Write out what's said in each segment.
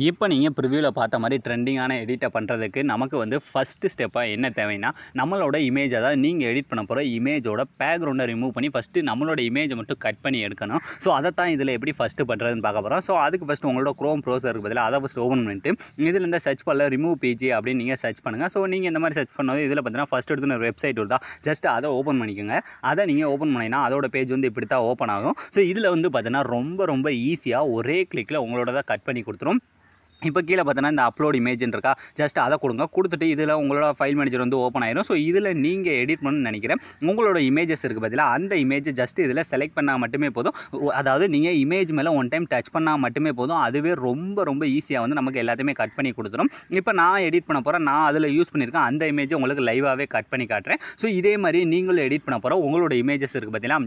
இப்போ நீங்கள் ப்ரிவியூவில் பார்த்த மாதிரி ட்ரெண்டிங்கான எடிட்டை பண்ணுறதுக்கு நமக்கு வந்து ஃபஸ்ட்டு ஸ்டெப்பாக என்ன தேவைன்னா நம்மளோட இமேஜ், அதாவது நீங்கள் எடிட் பண்ண போகிற இமேஜோட பேக்ரவுண்டை ரிமூவ் பண்ணி ஃபஸ்ட்டு நம்மளோட இமேஜை மட்டும் கட் பண்ணி எடுக்கணும். ஸோ அதை தான் இதில் எப்படி ஃபஸ்ட்டு பண்ணுறதுன்னு பார்க்க போகிறோம். ஸோ அதுக்கு ஃபஸ்ட்டு உங்களோட க்ரோம் ப்ரௌசருக்கு பதிலாக அதை ஃபஸ்ட் ஓப்பன் பண்ணிட்டு இதில் இந்த சர்ச் பண்ணல ரிமூவ் பேஜ் அப்படின்னு நீங்கள் சர்ச் பண்ணுங்கள். ஸோ நீங்கள் இந்த மாதிரி சர்ச் பண்ணது இதில் பார்த்தீங்கன்னா ஃபஸ்ட் எடுத்து ஒரு வெப்சைட் வருதா, ஜஸ்ட் அதை ஓப்பன் பண்ணிக்கோங்க. அதை நீங்கள் ஓப்பன் பண்ணிங்கன்னா அதோட பேஜ் வந்து இப்படி தான் ஓப்பன் ஆகும். ஸோ இதில் வந்து பார்த்தீங்கன்னா ரொம்ப ஈஸியாக ஒரே கிளிக்கில் உங்களோட தான் கட் பண்ணி கொடுத்துரும். இப்போ கீழே பார்த்தோன்னா இந்த அப்லோட் இமேஜ்னு இருக்கா, ஜஸ்ட் அதை கொடுத்துட்டு இதில் உங்களோட ஃபைல் மேனேஜர் வந்து ஓப்பன் ஆயிரும். ஸோ இதில் நீங்கள் எடிட் பண்ணணும்னு நினைக்கிறேன் உங்களோட இமேஜஸ் இருக்குது பார்த்தீங்களா, அந்த இமேஜை ஜஸ்ட் இதில் செலக்ட் பண்ணால் மட்டுமே போதும். அதாவது நீங்கள் இமேஜ் மேலே ஒன் டைம் டச் பண்ணால் மட்டுமே போதும். அதுவே ரொம்ப ஈஸியாக வந்து நமக்கு எல்லாத்தையுமே கட் பண்ணி கொடுத்துரும். இப்போ நான் எடிட் பண்ண போகிறேன், நான் அதில் யூஸ் பண்ணியிருக்கேன் அந்த இமேஜை உங்களுக்கு லைவாகவே கட் பண்ணி காட்டுறேன். ஸோ இதே மாதிரி நீங்களும் எடிட் பண்ண போகிற உங்களோட இமேஜஸ் இருக்குது பார்த்தீங்களா,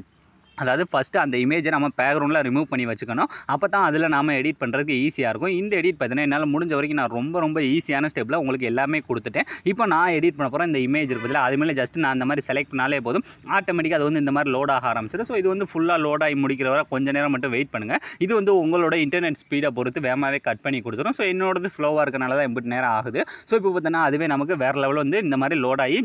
அதாவது ஃபஸ்ட்டு அந்த இமேஜை நம்ம பேக்ரவுண்டில் ரிமூவ் பண்ணி வச்சுக்கணும். அப்போ தான் அதில் நாம் எடிட் பண்ணுறதுக்கு ஈஸியாக இருக்கும். இந்த எடிட் பார்த்தீங்கன்னா என்னால் முடிஞ்ச வரைக்கும் நான் ரொம்ப ஈஸியான ஸ்டெப்பில் உங்களுக்கு எல்லாமே கொடுத்துட்டேன். இப்போ நான் எடிட் பண்ண போகிறேன் இந்த இமேஜ் இருக்குதுல, அது மேலே ஜஸ்ட் நான் அந்த மாதிரி செலக்ட் பண்ணாலே போதும், ஆட்டோமேட்டிக்காக அது வந்து இந்த மாதிரி லோட் ஆக ஆரம்பிச்சிடும். ஸோ இது வந்து ஃபுல்லாக லோட் ஆகி முடிக்கிற வரை கொஞ்சம் நேரம் மட்டும் வெயிட் பண்ணுங்கள். இது வந்து உங்களோட இன்டர்நெட் ஸ்பீடை பொறுத்து வேகமாகவே கட் பண்ணி கொடுத்துரும். ஸோ என்னோடது ஸ்லோவாக இருக்கனால தான் இப்படி நேரம் ஆகுது. ஸோ இப்போ பார்த்தீங்கன்னா அதுவே நமக்கு வேறு லெவலில் வந்து இந்த மாதிரி லோட் ஆகி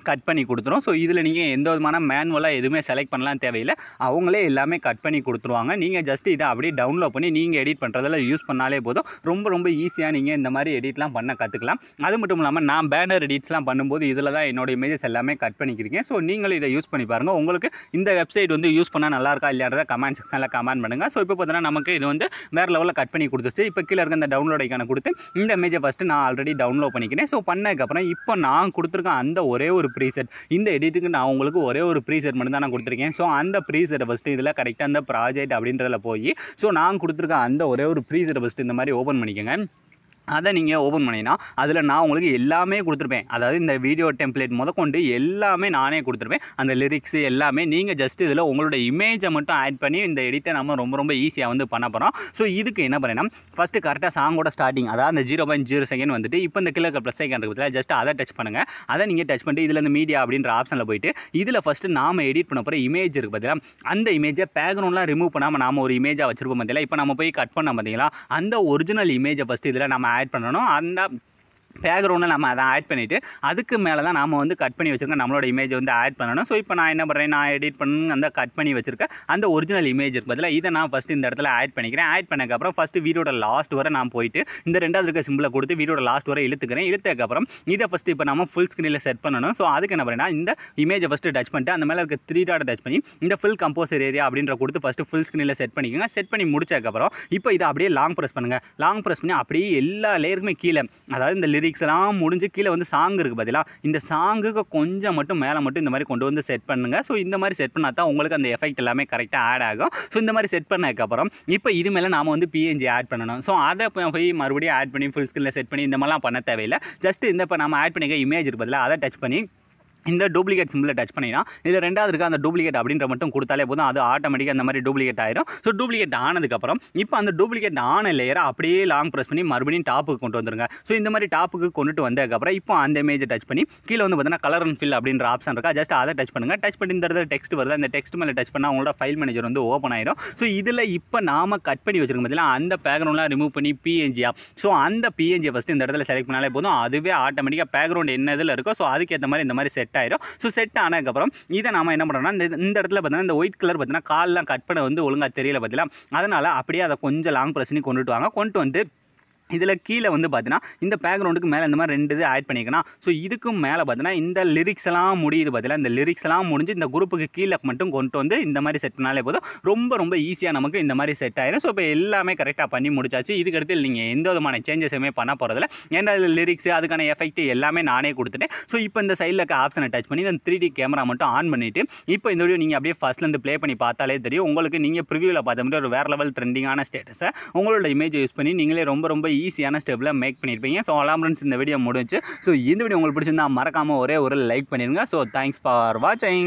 கட் பண்ணி கொடுத்துரும். ஸோ இதில் நீங்கள் எந்த விதமான மேனுவலாக எதுவுமே செலக்ட் பண்ணலாம் தேவையில்லை, அவங்களே எல்லாமே கட் பண்ணி கொடுத்துருவாங்க. நீங்கள் ஜஸ்ட் இதை அப்படியே டவுன்லோட் பண்ணி நீங்கள் எடிட் பண்ணுறதில் யூஸ் பண்ணாலே போதும். ரொம்ப ஈஸியாக நீங்கள் இந்த மாதிரி எடிட்லாம் பண்ண கற்றுக்கலாம். அது மட்டும் இல்லாமல் நான் பேனர் எடிட்ஸ்லாம் பண்ணும்போது இதில் தான் என்னோட இமேஜஸ் எல்லாமே கட் பண்ணிக்கிறீங்க. ஸோ நீங்களும் இதை யூஸ் பண்ணி பாருங்கள். உங்களுக்கு இந்த வெப்சைட் வந்து யூஸ் பண்ணால் நல்லா இருக்கா இல்லையான்றதை கமெண்ட் செக்ஷனில் கமெண்ட் பண்ணுங்கள். ஸோ இப்போ பார்த்தீங்கன்னா நமக்கு இது வந்து வேறு லெவலில் கட் பண்ணி கொடுத்துச்சு. இப்போ கீழே இருக்க இந்த டவுன்லோட் ஐக்கானை கொடுத்து இந்த இமேஜை ஃபஸ்ட்டு நான் ஆல்ரெடி டவுன்லோட் பண்ணிக்கிறேன். ஸோ பண்ணதுக்கப்புறம் இப்போ நான் கொடுத்துருக்கேன் அந்த ஒரே ஒரு ப்ரீசெட், இந்த எடிட்டுக்கு நான் உங்களுக்கு ஒரே ஒரு ப்ரீசெட் மட்டும் தான் நான் கொடுத்துருக்கேன். ஸோ அந்த ப்ரீசெட்டை ஃபஸ்ட்டு இதில் கரெக்டாக அந்த ப்ராஜெக்ட் அப்படின்றதில் போய் ஸோ நான் கொடுத்துருக்க அந்த ஒரே ஒரு ப்ரீசெட்டை ஃபஸ்ட்டு இந்த மாதிரி ஓப்பன் பண்ணிக்கோங்க. அதை நீங்கள் ஓப்பன் பண்ணிங்கன்னா அதில் நான் உங்களுக்கு எல்லாமே கொடுத்துருப்பேன். அதாவது இந்த வீடியோ டெம்ப்ளேட் முதற்கொண்டு எல்லாமே நானே கொடுத்துருப்பேன். அந்த லிரிக்ஸ் எல்லாமே நீங்கள் ஜஸ்ட் இதில் உங்களோட இமேஜை மட்டும் ஆட் பண்ணி இந்த எடிட்டை நம்ம ரொம்ப ஈஸியாக வந்து பண்ண போகிறோம். ஸோ இதுக்கு என்ன பண்ணேன்னா ஃபஸ்ட்டு கரெக்டாக சாங்கோட ஸ்டார்டிங், அதாவது அந்த 0.0 செகண்ட் வந்துட்டு இப்போ இந்த கிலோ ப்ளஸ் செகண்ட் இருக்குது, ஜஸ்ட் அதை டச் பண்ணுங்கள். அதை நீங்கள் டச் பண்ணிட்டு இதில் இந்த மீடியா அப்படின்ற ஆப்ஷனில் போயிட்டு இதில் ஃபஸ்ட்டு நாம் எடிட் பண்ண போகிற இமேஜ் இருக்குது பார்த்தீங்களா, அந்த இமேஜை பேக்ரவுண்ட்லாம் ரிமூவ் பண்ணாமல் நாம் ஒரு இமேஜாக வச்சுருப்போம் பார்த்தீங்களா. இப்போ நம்ம போய் கட் பண்ண பார்த்தீங்களா, அந்த ஒரிஜினல் இமேஜை ஃபஸ்ட்டு இதில் நம்ம ஆட் பண்ணணும். அந்த பேக்ரவுண்டில் நம்ம அதை ஆட் பண்ணிவிட்டு அதுக்கு மேலே தான் நாம் வந்து கட் பண்ணி வச்சுருக்கோம் நம்மளோட இமேஜை வந்து ஆட் பண்ணணும். ஸோ இப்போ நான் என்ன பண்ணுறேன், நான் எடிட் பண்ணி அந்த கட் பண்ணி வச்சுருக்கேன் அந்த ஒரிஜினல் இமேஜ் இருக்கு பதிலாக இதை நான் ஃபஸ்ட்டு இந்த இடத்துல ஆட் பண்ணிக்கிறேன். ஆட் பண்ணக்கப்புறம் ஃபஸ்ட்டு வீடியோட லாஸ்ட் வரை நான் போயிட்டு இந்த ரெண்டாவது இருக்க சிம்பிளை கொடுத்து வீடியோட லாஸ்ட் வரை இழுத்துக்கிறேன். இழுத்ததுக்கப்புறம் இதை ஃபஸ்ட்டு இப்போ நம்ம ஃபுல் ஸ்க்ரீனில் செட் பண்ணணும். ஸோ அதுக்கு என்ன பண்ணுறேன்னா இந்த இமேஜை ஃபஸ்ட்டு டச் பண்ணிட்டு அந்த மேலே இருக்க 3 டாட் டச் பண்ணி இந்த ஃபுல் கம்போசர் ஏரியா அப்படின்ற கொடுத்து ஃபஸ்ட்டு ஃபுல் ஸ்க்ரீனில் செட் பண்ணிக்கோங்க. செட் பண்ணி முடிச்சதுக்கப்புறம் இப்போ இதை அப்படியே லாங் ப்ரெஸ் பண்ணுங்கள். லாங் ப்ரெஸ் பண்ணி அப்படியே எல்லா லேயருக்குமே கீழே, அதாவது இந்த லிரிக்ஸ் எல்லாம் முடிஞ்சு கீழே வந்து சாங் இருக்குது பார்த்தீங்களா, இந்த சாங்குக்கு கொஞ்சம் மட்டும் மேலே மட்டும் இந்த மாதிரி கொண்டு வந்து செட் பண்ணுங்கள். ஸோ இந்த மாதிரி செட் பண்ணால் தான் உங்களுக்கு அந்த எஃபெக்ட் எல்லாமே கரெக்டாக ஆட் ஆகும். ஸோ இந்த மாதிரி செட் பண்ணதுக்கப்புறம் இப்போ இது மேலே நாம் வந்து PNG ஆட் பண்ணணும். ஸோ அதை போய் மறுபடியும் ஆட் பண்ணி ஃபுல் ஸ்க்ரீனில் செட் பண்ணி இந்த மாதிரிலாம் பண்ண தேவையில்லை. ஜஸ்ட் இந்த இப்போ நம்ம ஆட் பண்ணிக்க இமேஜ் இருக்குது பதிலாக அதை டச் பண்ணி இந்த டூப்ளிகேட் சிம்பிளை டச் பண்ணினா இதில் ரெண்டாவது இருக்க அந்த டூப்ளிகேட் அப்படின்ற மட்டும் கொடுத்தாலே போதும், அது ஆட்டோமேட்டிக்காக அந்த மாதிரி டூப்ளிகேட் ஆயிரும். ஸோ டூப்ளிகேட் ஆனதுக்கப்புறம் இப்போ அந்த டூப்ளிகேட் ஆன லேயரை அப்படியே லாங் ப்ரெஸ் பண்ணி மறுபடியும் டாப்புக்கு கொண்டு வந்துருங்க. ஸோ இந்த மாதிரி டாப்புக்கு கொண்டுட்டு வந்ததுக்கப்புறம் இப்போ அந்த இமேஜை டச் பண்ணி கீழே வந்து பார்த்தீங்கன்னா கலர் அண்ட் ஃபில் அப்படின்ற ஆப்ஷன் இருக்கா, ஜஸ்ட் அதை டச் பண்ணுங்கள். டச் பண்ணி இந்த இடத்துல டெக்ஸ்ட் வருது, அந்த டெக்ஸ்ட் மேலே டச் பண்ணால் உங்களோட ஃபைல் மேனேஜர் வந்து ஓப்பன் ஆயிரும். ஸோ இதில் இப்போ நாம் கட் பண்ணி வச்சிருக்கோம் பார்த்தீங்கன்னா அந்த பேக்ரவுண்ட்லாம் ரிமூவ் பண்ணி PNG ஸோ அந்த PNG ஃபஸ்ட்டு இந்த இடத்துல செலக்ட் பண்ணாலே போதும், அதுவே ஆட்டோமேட்டிக்காக பேக்ரவுண்ட் என்ன இதில் இருக்கோ ஸோ அதுக்கேற்ற மாதிரி இந்த மாதிரி செட் ஆயிரும். ஸோ செட் ஆனதுக்கப்புறம் இதை நம்ம என்ன பண்ணுறோம்னா இந்த இடத்துல பார்த்தீங்கன்னா இந்த ஒயிட் கலர் பார்த்தீங்கன்னா கால்லாம் கட் பண்ண வந்து ஒழுங்காக தெரியல பார்த்தீங்களா, அதனால் அப்படியே அதை கொஞ்சம் லாங் ப்ரெஸ் பண்ணி கொண்டுட்டு வாங்க. கொண்டு வந்து இதில் கீழே வந்து பார்த்தீங்கன்னா இந்த பேக்ரவுண்டுக்கு மேலே இந்த மாதிரி 2 இது ஆட் பண்ணிக்கலாம். ஸோ இதுக்கும் மேலே பார்த்தீங்கன்னா இந்த லிரிக்ஸ் எல்லாம் முடியுது பார்த்தீங்கன்னா, இந்த லிரிக்ஸ் எல்லாம் முடிஞ்சு இந்த குரூப்புக்கு கீழே மட்டும் கொண்டு வந்து இந்த மாதிரி செட் பண்ணாலே போதும், ரொம்ப ஈஸியாக நமக்கு இந்த மாதிரி செட் ஆயிடும். ஸோ இப்போ எல்லாமே கரெக்டாக பண்ணி முடிச்சாச்சு. இதுக்கடுத்து நீங்கள் எந்த விதமான சேஞ்சஸுமே பண்ண போகிறதில்ல, ஏன்னா லிரிக்ஸ் அதுக்கான எஃபெக்ட் எல்லாமே நானே கொடுத்துட்டேன். ஸோ இப்போ இந்த சைடில் இருக்க ஆப்ஷனை டச் பண்ணி இந்த 3D கேமரா மட்டும் ஆன் பண்ணிவிட்டு இப்போ இந்த வீடியோ நீங்கள் அப்படியே ஃபஸ்ட்லேருந்து ப்ளே பண்ணி பார்த்தாலே தெரியும் உங்களுக்கு. நீங்கள் ப்ரிவியூவில் பார்த்த மாதிரி ஒரு வேறு லெவல் ட்ரெண்டிங்கான ஸ்டேட்டஸை உங்களோட இமேஜை யூஸ் பண்ணி நீங்களே ரொம்ப ஈஸியான ஸ்டெப்பில் மேக் பண்ணியிருப்பீங்க. ஸோ அலாம் ஃப்ரெண்ட்ஸ், இந்த வீடியோ முடிஞ்சு. ஸோ இந்த வீடியோ உங்களுக்கு பிடிச்சிருந்தா மறக்காமல் ஒரே ஒரு லைக் பண்ணிடுங்க. ஸோ தேங்க்ஸ் ஃபார் வாட்சிங்.